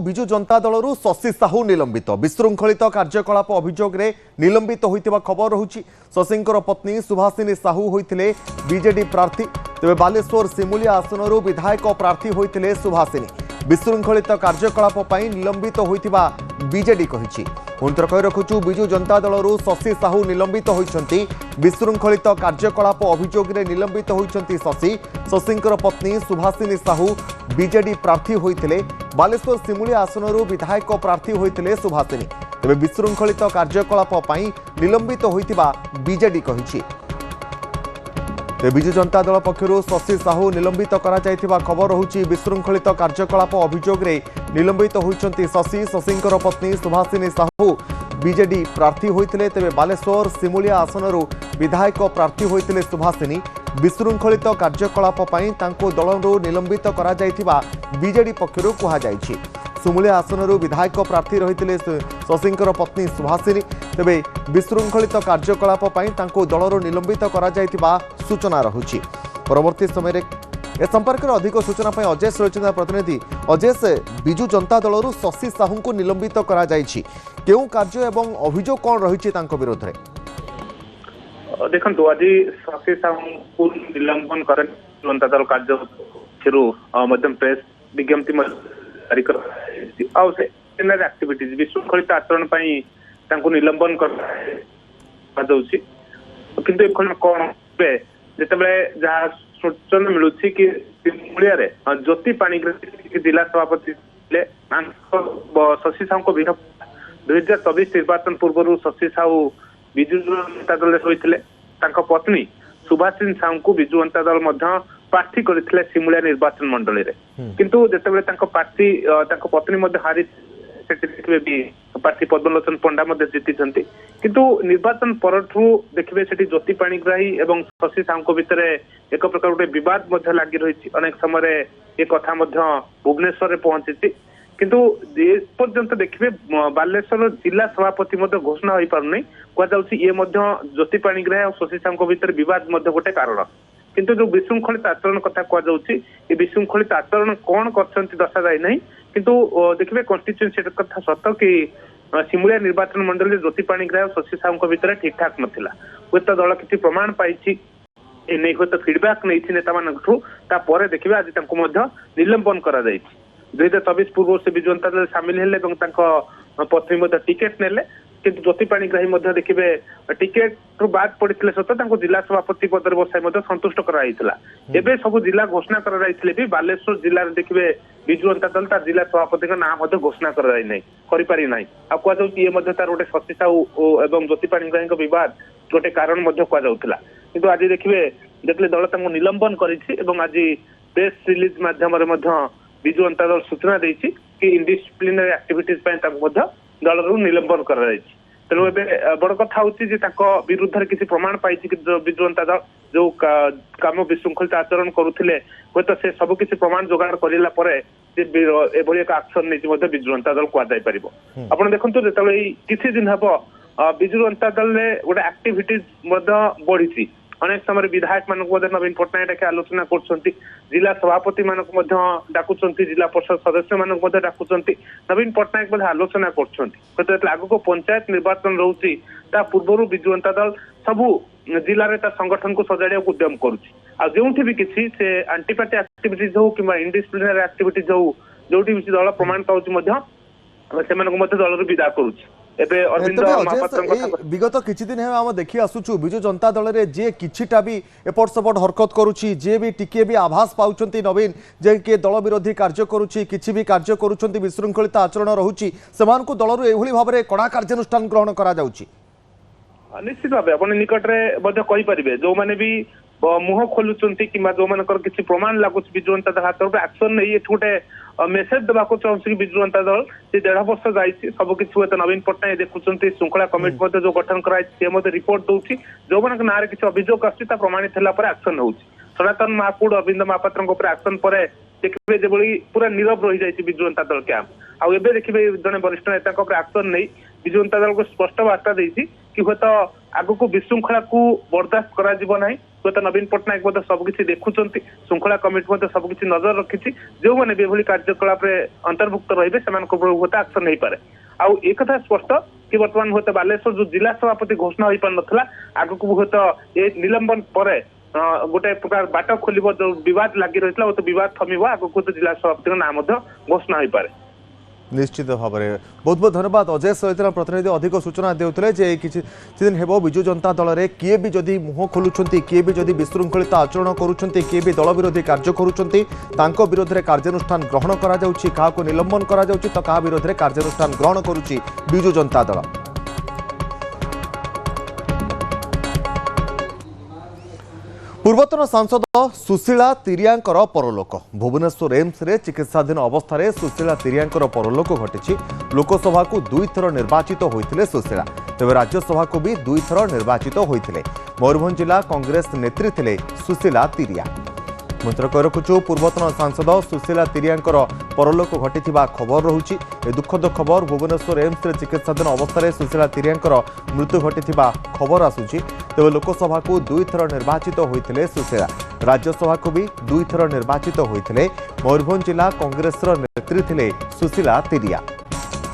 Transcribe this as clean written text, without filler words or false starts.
विजु जनता दलरू शशि साहू निलंबित विशृंखलित कार्यकलाप अभियोग रे निलंबित होइतिबा खबर रहुछि। शशिंकर पत्नी सुभाषिनी साहू होइतिले बीजेडी प्रार्थी, तेबे बालेश्वर सिमुलिया आसनरू विधायक प्रार्थी होइतिले सुभाषिनी। विशृंखलित कार्यकलाप पई निलंबित होइतिबा बीजेडी कहिछि। पुनतर कहि रखुछु विजु जनता दलरू शशि साहू निलंबित होइछंती। विशृंखलित कार्यकलाप अभियोग रे निलंबित होइछंती शशि। शशिंकर पत्नी सुभाषिनी साहू बीजेडी प्रार्थी होइतिले, बालेश्वर सिमुलिया आसनरू विधायक प्रार्थी होइतिले सुभाषिनी। तेबे विशृंखलित कार्यकलाप पई निलंबित होइतिबा बीजेडी कहिछि। विजु जनता दल पक्षर शशि साहू निलंबित करा जायथिबा खबर रहुछि। विशृंखलित कार्यकलाप अभियोग रे निलंबित होइछंती शशि। शशिंकर पत्नी सुभाषिनी साहू बीजेडी प्रार्थी होइतिले, तेबे बालेश्वर सिमुलिया आसनरू विधायक प्रार्थी होइतिले सुभाषिनी। विशृंखलित कार्यकलाप पई तांको दलरू निलंबित करा जायथिबा बीजेडी पक्षर कुहा जायछि। सिमुलिया आसनरू विधायक प्रार्थी रहितिले शशिंकर पत्नी सुभाषिनी, तेबे विशृंखलित कार्यकलाप पई तांको दलरू निलंबित करा जायथिबा सूचना रहुछि। परवर्ती समय ए संपर्क में अधिक सूचना पाई अजय रही प्रतिनिधि। अजय, विजु जनता दलरू शशि साहू को निलंबित करा जायछि, केउ कार्य एवं अभियोग कौन रही विरोध में? देखो आज शशि साहू को निलंबन कर जनता दल कार्य प्रेस विज्ञप्ति जारी कर एक्टिविटीज विशृंखलित आचरण निलंबन कर किंतु कौन जिते जहाँ सूचना मिलूँ कि ज्योति पाणिग्राही जिला सभापति शशि साहू को 2024 निर्वाचन पूर्व शशि साहू विजु जनता दल होते पत्नी सुभाषिनी साहू को विजु जनता दल प्रार्थी करथिले सिमुलिया निर्वाचन मंडली रे। किंतु जेतेबेले प्रार्थी पत्नी हारी देखिए भी प्रार्थी पद्मलोचन पंडा जीति किंतु निर्वाचन परठू देखिए से ज्योति पाणिग्राही एवं शशि साहू भितर एक प्रकार गोटे बद लगी रही। अनेक समय ये कथा भुवनेश्वर में पहुंची किंतु पर्यंत देखिए बालेश्वर जिला सभापति घोषणा हो पारनी कहुच्छी ये ज्योति पाणिग्राही और शशि साहू भितर बद गोटे कारण। किंतु जो विशृंखलित आचरण कथा कहुच्छी विशृंखलित आचरण कौन कर दर्शा जाए ना। किंतु देखिए कन्स्टिट्यूएंसी कथा सत कि सिमुलिया निर्वाचन मंडल ज्योति पाणिग्राही और शशि साहू भितर ठीक ठाक नाला। हूँ दल किसी प्रमाण पाई हूँ फीडबैक नहीं नेता मानू देखिए आज निलंबन कर 2024 पूर्व से विजु जनता दल सामिल हेले पत्नी टिकेट नेले किंतु ज्योति पाणिग्राही देखिए टिकेट रु बाद पड़ते सत जिला सभापति पद बसाई संतुष्ट कराइला। एबे सब जिला घोषणा कराइले भी बालेश्वर जिले में देखिए विजु जनता दल तार जिला सभापति ना घोषणा करी ना ये तार गोटे शशि साहू एवं ज्योति पाणिग्राही बद गोटे कारण कहला। किंतु आज देखिए दल निलंबन कर आज प्रेस रिलीज मध्यम विजु जनता दल सूचना देछि कि इनडिसिप्लिनरी एक्टिविटीज दल निलंबन कर तेणु बड़ कथा हूँ विरुद्ध किसी प्रमाण पाई विजु जनता दल जो काम विशृंखलित आचरण करुले हूँ से सब किसी प्रमाण जोगाड़ कराला एक एक्शन नहीं विजु जनता दल कहुपर। आप देखो जो किसी दिन हम विजु जनता दल गोटे एक्टिविटीज बढ़ी अनेक समय विधायक मानक नवीन पट्टनायक आलोचना कर जिला सभापति मानक डाकुंट जिला परिषद सदस्य मानक डाकुंट नवीन पट्टनायक आलोचना कर आग को पंचायत निर्वाचन रोचे पूर्व विजु जनता दल सबू जिले में संगठन को सजाड़ा उद्यम करुँच भी किसी से आंटी पार्टी एक्टिविटीज हो कि इनडिसिप्लिनरी एक्टिविटीज हो जो दल प्रमाण पाँच दल विदा करुँच। विगत किछि दिन हम देखि आसुछु विजु जनता दल रे जे किछिटा भी एपट सपट हरकत करुछि जे भी टिके भी आभास पाउछंती नवीन जे के दल विरोधी कार्य करुछि किछि भी कार्य करुछंती विशृंखलित आचरण रहुछि सेमान को दल रो एभली भाबरे कड़ा कार्यानुष्ठान ग्रहण करा जाउछि। निश्चित भाव अपन निकट रे कहि परिबे जो माने भी मुह खोलुचंती कि जो मानकर किछि प्रमाण लागुछि विजु जनता दल हाथ रे एक्शन नै ये गोटे मेसेज देवा चाहूँ विजु जनता दल से 1.5 वर्ष जाइए सबकि नवीन पट्टनायक देखुं श्रृंखला कमिटी जो गठन कर रिपोर्ट दूसरी जो मान ना किसी अभियोग आसा प्रमाणित होगा एक्शन हो सनातन महाकूट अरविंद महापात्र एक्शन पर देखिए जो पूरा नीरव रही जाए विजु जनता दल कैंप आउ देखिए जड़े वरिष्ठ नेता एक्शन नहीं विजु जनता दल को स्पष्ट वार्ता देती कि हूँ आगक विशृंखला को बर्दास्त करा जिवो नाही हुएत नवीन पट्टनायक मध्य सबकिछि देखुचंती श्रृंखला कमिटी मध्य सबकिछि नजर रखिछि जो माने बेभली कार्यकलाप रे अंतर्भुक्त रहिबे सेमानक हुएत एक्शन नहीं पारे आउ एक कथा स्पष्ट कि वर्तमान हुएत बालेश्वर जो जिला सभापति घोषणा होई पार नथला आगक हुएत ए निलंबन परे गोटे प्रकार बाट खोलिबो जो विवाद लागि रहितला तो विवाद थमिबो आगक तो जिला सभापति नाम मध्य घोषणा होई पारे निश्चित भाव में बहुत बहुत धन्यवाद अजय सहित प्रतिनिधि अधिक सूचना देउतले जे किछि दिन हेबो बिजु जनता दल रे किए भी जदि मुह खोलुछंती किए भी जदि विशृंखलित आचरण करूछंती किए भी दल विरोधी कार्य करूछंती तांको विरोध रे कार्यानुष्ठान ग्रहण करा जाउछि काहाको निलंबन करा जाउछि तो काहा विरोध रे कार्यानुष्ठान ग्रहण करूछि बिजु जनता दल। पूर्वतन सांसद सुशीला तिरियांकर परलोक भुवनेश्वर एम्स रे चिकित्साधीन अवस्था सुशीला तिरियांकर परलोक घटी लोकसभा को 2 थर निर्वाचित होते सुशीला तेज राज्यसभा को भी 2 थर निर्वाचित होते मयूरभंज जिला कांग्रेस नेत्री थे सुशीला तिरिया मंत्र कही रखुचु पूर्वतन सांसद सुशीला तिरियांकर परलोक घटी खबर रहुछि ए दुखद खबर भुवनेश्वर एम्स रे चिकित्साधीन अवस्था सुशीला तिरियांकर मृत्यु घटी खबर आसुछि तेज लोकसभा को 2 थर निर्वाचित होते सुशीला राज्यसभा को भी 2 थर निर्वाचित होते मयूरभंज जिला कांग्रेस नेत्री थे सुशीला तिरिया।